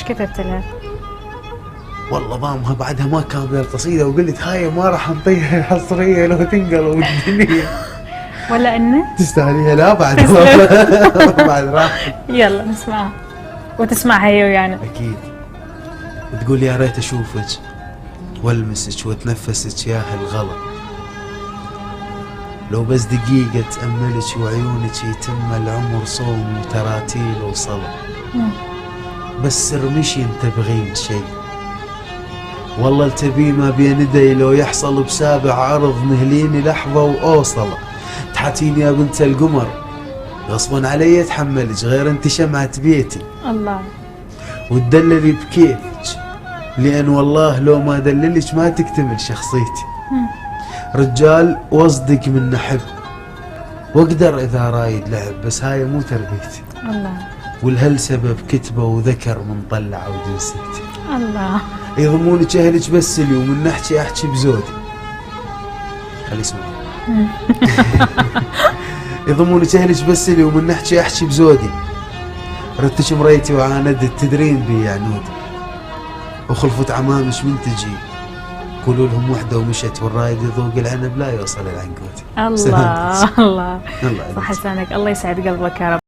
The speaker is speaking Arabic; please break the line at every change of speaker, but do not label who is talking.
كتبت لها؟
والله ضامها بعدها ما كان القصيدة، وقلت هاي ما راح نطيها الحصرية لو تنقلب الدنيا.
ولا انه
تستاهليها. لا بعد بعد راح.
يلا نسمعها وتسمعها هي ويانا.
اكيد. تقول يا ريت اشوفك والمسك واتنفسك يا هالغلا، لو بس دقيقة تأملك وعيونك يتم العمر صوم وتراتيل وصلاة، بس رمشي انت بغين شي، والله التبي ما بين يدي لو يحصل بسابع عرض مهليني لحظة وأوصله، تحاتيني يا بنت القمر غصبا علي اتحملك غير انت شمعة بيتي،
الله.
وتدللي بكيفك لأن والله لو ما دللك ما تكتمل شخصيتي، رجال واصدق من نحب واقدر اذا رايد لعب، بس هاي مو تربيتي،
الله.
والهل سبب كتبه وذكر من طلع وجنسيتي،
الله.
يضمونك اهلك بس لي ومن نحكي احكي بزودي. خلي يسمع. يضمونك اهلك بس لي ومن نحكي احكي بزودي، ردتش مريتي وعاندت تدرين بي عنودي، وخلفت عمامش من تجي قولوا لهم وحده ومشت والرايد يذوق العنب لا يوصل العنقود.
الله الله.
الله
صح لسانك. الله يسعد قلبك يا رب.